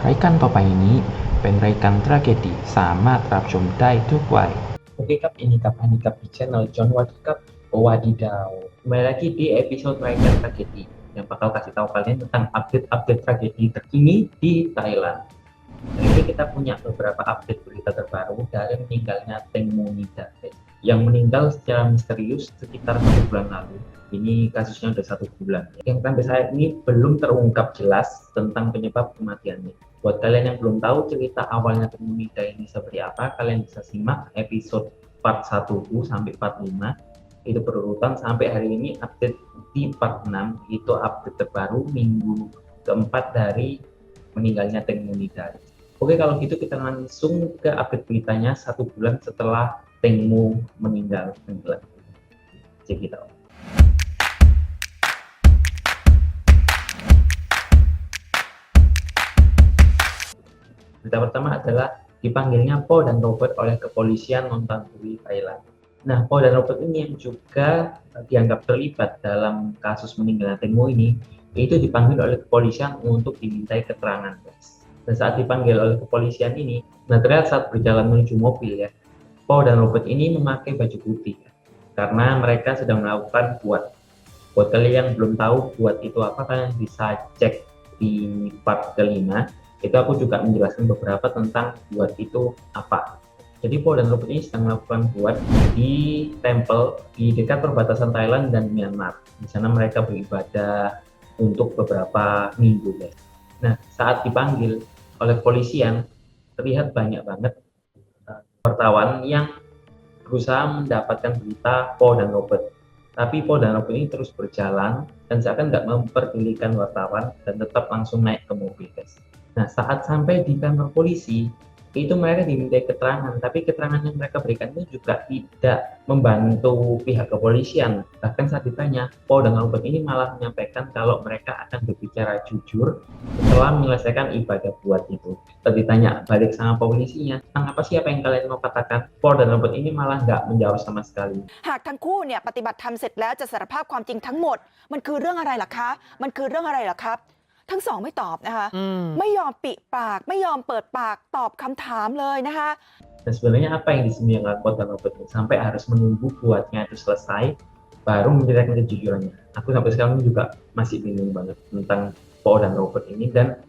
รายการต่อไปนี้เป็นรายการทราเกดีสามารถรับชมได้ทุกวัย Oke Kap, ini Kap Handicap di channel John Wadikap Wadidaw. Kembali lagi di episode Raikan Tragedi yang bakal kasih tahu kalian tentang update-update tragedi terkini di Thailand. Hari ini kita punya beberapa update berita terbaru dari meninggalnya Teng Monida yang meninggal secara misterius sekitar 1 bulan lalu. Ini kasusnya udah 1 bulan. Yang sampai saat ini belum terungkap jelas tentang penyebab kematiannya. Buat kalian yang belum tahu cerita awalnya Teng Monida ini seperti apa, kalian bisa simak episode part 1 sampai part 5. Itu berurutan sampai hari ini update di part 6, itu update terbaru minggu keempat dari meninggalnya Teng Monida. Oke, kalau gitu kita langsung ke update beritanya 1 bulan setelah Teng Mo meninggal. Cek kita. Berita pertama adalah dipanggilnya Po dan Robert oleh kepolisian Nonthaburi, Thailand. Nah, Po dan Robert ini yang juga dianggap terlibat dalam kasus meninggalnya Teng Mo ini, itu dipanggil oleh kepolisian untuk dimintai keterangan, guys. Dan saat dipanggil oleh kepolisian ini, nah terlihat saat berjalan menuju mobil ya, Po dan Robert ini memakai baju putih ya, karena mereka sedang melakukan buat. Buat kalian yang belum tahu buat itu apa, kalian bisa cek di part kelima. Itu aku juga menjelaskan beberapa tentang buat itu apa. Jadi Po dan Robert ini sedang melakukan buat di temple di dekat perbatasan Thailand dan Myanmar. Di sana mereka beribadah untuk beberapa minggu ya. Nah, saat dipanggil oleh kepolisian, terlihat banyak banget wartawan yang berusaha mendapatkan berita Po dan Robert. Tapi Po dan Robert ini terus berjalan dan seakan nggak memperdulikan wartawan dan tetap langsung naik ke mobil, guys. Nah, saat sampai di kantor polisi, itu mereka dimintai keterangan, tapi keterangan yang mereka berikan itu juga tidak membantu pihak kepolisian. Bahkan saat ditanya, Po dan Robert ini malah menyampaikan kalau mereka akan berbicara jujur setelah menyelesaikan ibadah buat itu. Saat ditanya balik sama polisinya, tentang apa sih apa yang kalian mau katakan, Po dan Robert ini malah nggak menjawab sama sekali. หากทั้งคู่เนี่ยปฏิบัติธรรมเสร็จแล้วจะสารภาพความจริงทั้งหมดมันคือเรื่องอะไรล่ะคะมันคือเรื่องอะไรล่ะครับทั้งสองไม่ตอบนะคะไม่ยอมปิปากไม่ยอมเปิดปากตอบคำถามเลยนะคะ Dan sebenarnya apa yang disembunyikan Po dan Robert ini sampai harus menunggu buatnya itu selesai baru menceritakan kejujurannya. Aku sampai sekarang juga masih bingung banget tentang Po dan Robert ini dan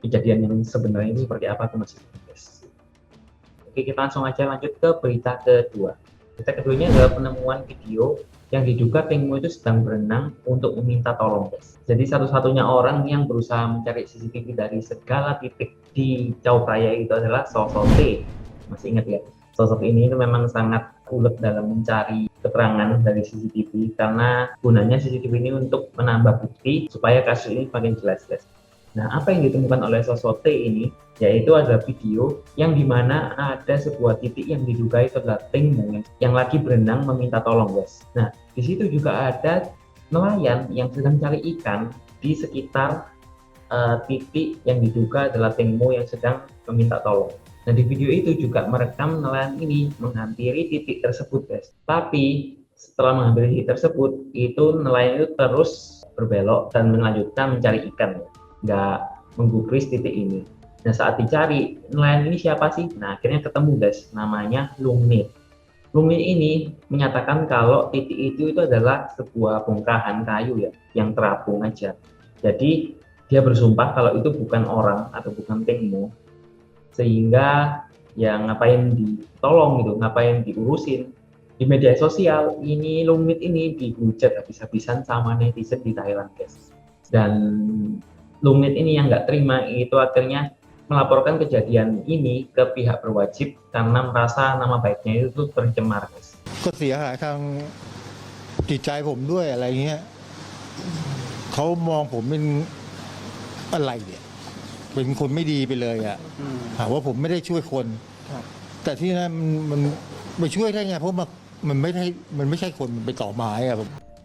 kejadian yang sebenarnya ini seperti apa aku masih bingung, guys. Oke, kita langsung aja lanjut ke berita kedua. Berita keduanya adalah penemuan video yang diduga Teng Mo itu sedang berenang untuk meminta tolong, guys. Jadi satu-satunya orang yang berusaha mencari CCTV dari segala titik di Chao Phraya itu adalah Sosote. Masih ingat ya? Sosok ini itu memang sangat ulet dalam mencari keterangan dari CCTV karena gunanya CCTV ini untuk menambah bukti supaya kasus ini makin jelas, guys. Nah, apa yang ditemukan oleh Sosote ini yaitu ada video yang dimana ada sebuah titik yang diduga itu adalah Teng Mo yang lagi berenang meminta tolong, guys. Nah, di situ juga ada nelayan yang sedang cari ikan di sekitar titik yang diduga adalah Teng Mo yang sedang meminta tolong. Nah, di video itu juga merekam nelayan ini menghampiri titik tersebut, guys. Tapi setelah menghampiri titik tersebut, itu nelayan itu terus berbelok dan melanjutkan mencari ikan, ya. Nggak menggubris titik ini. Nah, saat dicari, nelayan ini siapa sih? Nah, akhirnya ketemu, guys. Namanya Lumit. Lumit ini menyatakan kalau titik itu adalah sebuah bongkahan kayu ya, yang terapung aja. Jadi, dia bersumpah kalau itu bukan orang atau bukan Teng Mo, sehingga ya ngapain ditolong gitu, ngapain diurusin. Di media sosial, ini Lumit ini dihujat habis-habisan sama netizen di Thailand, guys. Dan Lumit ini yang nggak terima itu akhirnya melaporkan kejadian ini ke pihak berwajib karena merasa nama baiknya itu tercemar, guys. ก็เสียหายทางจิตใจผมด้วยอะไรเงี้ยเขามองผมเป็นอะไรเนี่ยเป็นคนไม่ดีไปเลยอ่ะหาว่าผมไม่ได้ช่วยคนแต่ที่นั้นมันไปช่วยได้ไงเพราะมันไม่ใช่คนมันไปต่อไม้อ่ะ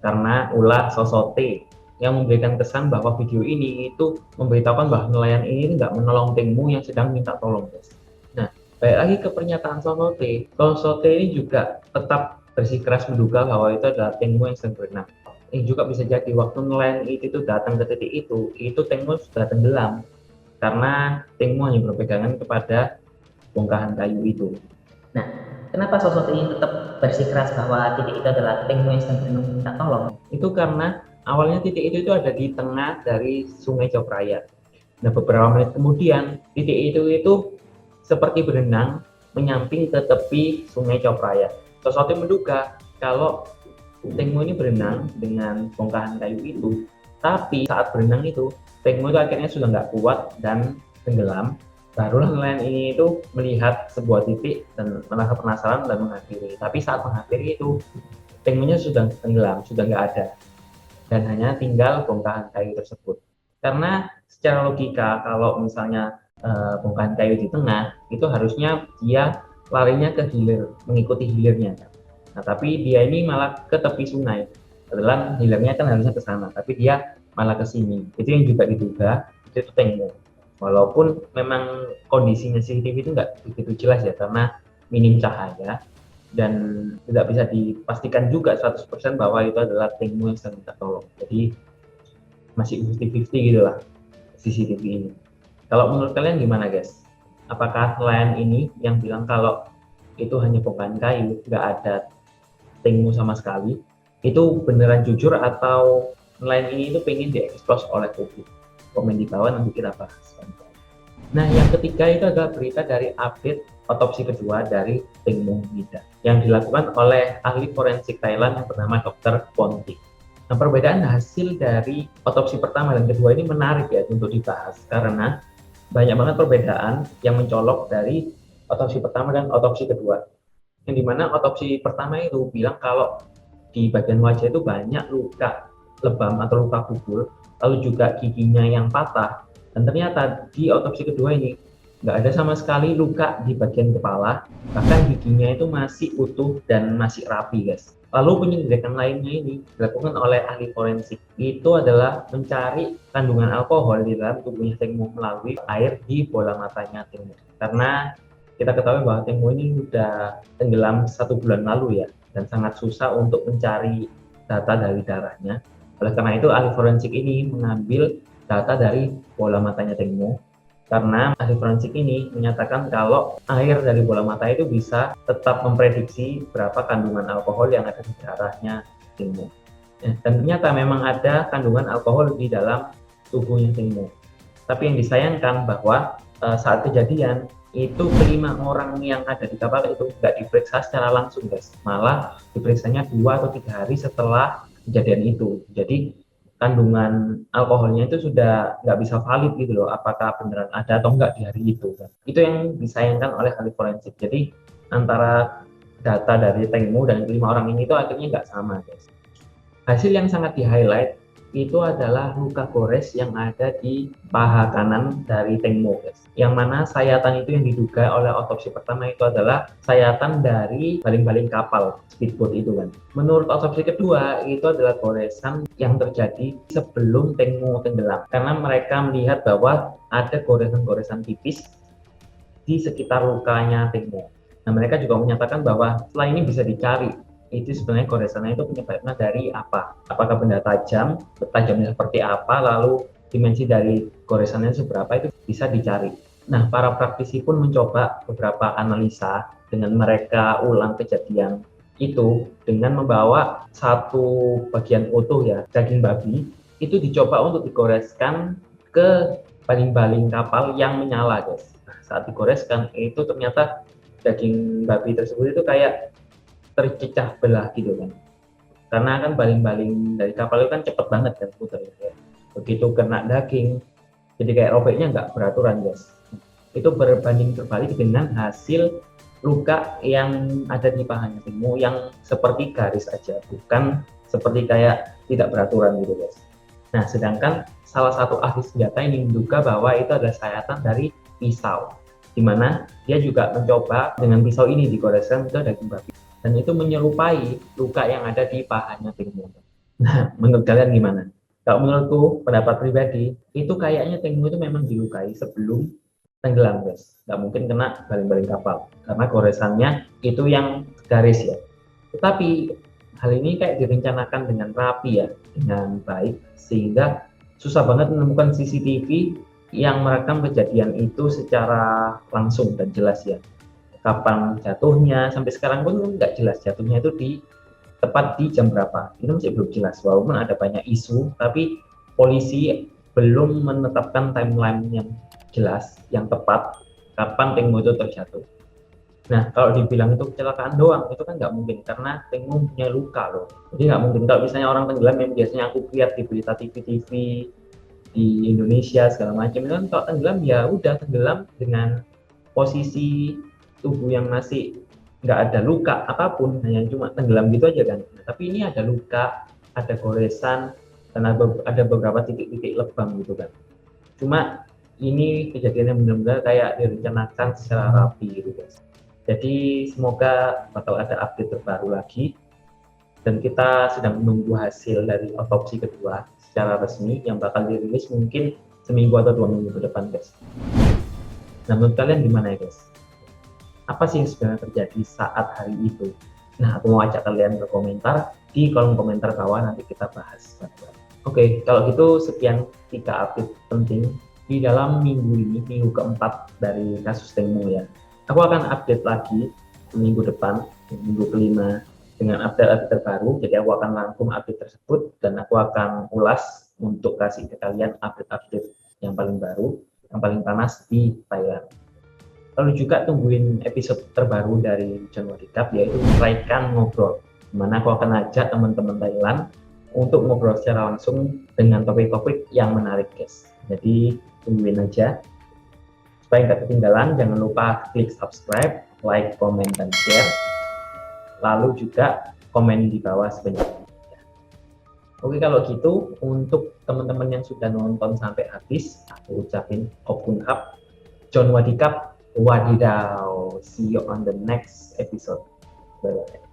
Karena ulah Sosote yang memberikan kesan bahwa video ini itu memberitahukan bahwa nelayan ini nggak menolong Teng Mo yang sedang minta tolong, guys. Nah, balik lagi ke pernyataan Sosote. Sosote ini juga tetap bersikeras menduga bahwa itu adalah Teng Mo yang sedang berenang. Ini juga bisa jadi waktu nelayan itu datang ke titik itu Teng Mo sudah tenggelam. karena Tengmo hanya berpegangan kepada bongkahan kayu itu. Nah, kenapa sosok ini tetap bersikeras bahwa titik itu adalah Tengmo yang sedang berenang minta tolong? Itu karena awalnya titik itu ada di tengah dari Sungai Copraya. Nah, beberapa menit kemudian titik itu seperti berenang menyamping ke tepi Sungai Copraya. Sosoti menduga kalau Tengmo ini berenang dengan bongkahan kayu itu, tapi saat berenang itu Tengmo itu akhirnya sudah nggak kuat dan tenggelam. Barulah nelayan ini itu melihat sebuah titik dan merasa penasaran dan mengakhiri. Tapi saat mengakhiri itu Tengmonya sudah tenggelam, sudah nggak ada, dan hanya tinggal bongkahan kayu tersebut. Karena secara logika kalau misalnya bongkahan kayu di tengah itu harusnya dia larinya ke hilir, mengikuti hilirnya. Nah, tapi dia ini malah ke tepi sungai. Kebetulan hilirnya kan harusnya ke sana, tapi dia malah ke sini. Itu yang juga diduga itu Tengmo. Walaupun memang kondisinya CCTV itu nggak begitu jelas ya, karena minim cahaya dan tidak bisa dipastikan juga 100% bahwa itu adalah Tengmo yang sedang minta tolong. Jadi masih 50-50 gitu lah CCTV ini. Kalau menurut kalian gimana guys? Apakah nelayan ini yang bilang kalau itu hanya bongkahan kayu, nggak ada Tengmo sama sekali, itu beneran jujur atau nelayan ini itu pengen diekspos oleh publik? Komen di bawah, nanti kita bahas. Nah, yang ketiga itu adalah berita dari update otopsi kedua dari Tengmo Mida yang dilakukan oleh ahli forensik Thailand yang bernama Dr. Pontik. Nah, perbedaan hasil dari otopsi pertama dan kedua ini menarik ya untuk dibahas karena banyak banget perbedaan yang mencolok dari otopsi pertama dan otopsi kedua. Yang dimana otopsi pertama itu bilang kalau di bagian wajah itu banyak luka lebam atau luka kubur, lalu juga giginya yang patah, dan ternyata di otopsi kedua ini nggak ada sama sekali luka di bagian kepala, bahkan giginya itu masih utuh dan masih rapi guys. Lalu penyelidikan lainnya ini dilakukan oleh ahli forensik, itu adalah mencari kandungan alkohol di dalam tubuhnya Tengmo melalui air di bola matanya Tengmo. Karena kita ketahui bahwa Tengmo ini sudah tenggelam 1 bulan lalu ya, dan sangat susah untuk mencari data dari darahnya. Oleh karena itu ahli forensik ini mengambil data dari bola matanya Tengmo, karena ahli forensik ini menyatakan kalau air dari bola mata itu bisa tetap memprediksi berapa kandungan alkohol yang ada di darahnya Tengmo. Dan ternyata memang ada kandungan alkohol di dalam tubuhnya Tengmo. Tapi yang disayangkan bahwa saat kejadian itu kelima orang yang ada di kapal itu nggak diperiksa secara langsung guys, malah diperiksanya 2 atau 3 hari setelah kejadian itu. Jadi kandungan alkoholnya itu sudah nggak bisa valid gitu loh, apakah beneran ada atau enggak di hari itu kan. Itu yang disayangkan oleh ahli forensik. Jadi antara data dari Tengmo dan 5 orang ini itu akhirnya nggak sama guys. Hasil yang sangat di highlight itu adalah luka gores yang ada di paha kanan dari Tengmo guys. Yang mana sayatan itu yang diduga oleh otopsi pertama itu adalah sayatan dari baling-baling kapal speedboat itu kan. Menurut otopsi kedua itu adalah goresan yang terjadi sebelum Tengmo tenggelam, karena mereka melihat bahwa ada goresan-goresan tipis di sekitar lukanya Tengmo. Nah, mereka juga menyatakan bahwa setelah ini bisa dicari itu sebenarnya goresannya itu penyebabnya dari apa? Apakah benda tajamnya seperti apa, lalu dimensi dari goresannya seberapa, itu bisa dicari. Nah, para praktisi pun mencoba beberapa analisa dengan mereka ulang kejadian itu dengan membawa satu bagian utuh ya, daging babi, itu dicoba untuk digoreskan ke baling-baling kapal yang menyala guys. Nah, saat digoreskan itu ternyata daging babi tersebut itu kayak tercecah belah gitu kan, karena kan baling-baling dari kapal itu kan cepet banget kan putar ya. Begitu kena daging jadi kayak robeknya nggak beraturan guys. Itu berbanding terbalik dengan hasil luka yang ada di pahanya Tengmo yang seperti garis aja, bukan seperti kayak tidak beraturan gitu guys. Nah, sedangkan salah satu ahli senjata ini menduga bahwa itu adalah sayatan dari pisau, dimana dia juga mencoba dengan pisau ini digoreskan ke daging babi, dan itu menyerupai luka yang ada di pahanya Tengmo. Nah, menurut kalian gimana? Kalau menurutku, pendapat pribadi, itu kayaknya Tengmo itu memang dilukai sebelum tenggelam guys. Nggak mungkin kena baling-baling kapal, karena goresannya itu yang garis ya. Tetapi hal ini kayak direncanakan dengan rapi ya, dengan baik, sehingga susah banget menemukan CCTV yang merekam kejadian itu secara langsung dan jelas ya. Kapan jatuhnya, sampai sekarang pun nggak jelas jatuhnya itu tepat di jam berapa. Itu masih belum jelas, walaupun ada banyak isu, tapi polisi belum menetapkan timeline yang jelas, yang tepat, kapan Tengmo itu terjatuh. Nah, kalau dibilang itu kecelakaan doang, itu kan nggak mungkin, karena Tengmo punya luka loh. Jadi nggak mungkin, kalau misalnya orang tenggelam yang biasanya aku lihat di berita TV-TV, di Indonesia segala macam, itu kan kalau tenggelam ya udah tenggelam dengan posisi tubuh yang masih nggak ada luka apapun, hanya cuma tenggelam gitu aja kan. Nah, tapi ini ada luka, ada goresan, dan ada beberapa titik-titik lebam gitu kan. Cuma ini kejadian yang benar-benar kayak direncanakan secara rapi gitu guys. Jadi semoga bakal ada update terbaru lagi, dan kita sedang menunggu hasil dari otopsi kedua secara resmi yang bakal dirilis mungkin seminggu atau 2 minggu ke depan guys. Nah, menurut kalian gimana ya guys? Apa sih yang sebenarnya terjadi saat hari itu? Nah, aku mau ajak kalian berkomentar di kolom komentar bawah, nanti kita bahas. Oke, kalau gitu sekian 3 update penting di dalam minggu ini, minggu keempat dari kasus Tengmo ya. Aku akan update lagi minggu depan, minggu kelima, dengan update-update terbaru. Jadi aku akan rangkum update tersebut dan aku akan ulas untuk kasih ke kalian update-update yang paling baru, yang paling panas di Thailand. Lalu juga tungguin episode terbaru dari John Wadikap, yaitu Raikan Ngobrol, dimana aku akan ajak teman-teman Thailand untuk ngobrol secara langsung dengan topik-topik yang menarik guys. Jadi tungguin aja. Supaya nggak ketinggalan, jangan lupa klik subscribe, like, komen, dan share. Lalu juga komen di bawah sebenarnya. Oke, kalau gitu untuk teman-teman yang sudah nonton sampai habis, aku ucapin Opun Hap, John Wadikap, wadidaw. See you on the next episode. Bye-bye.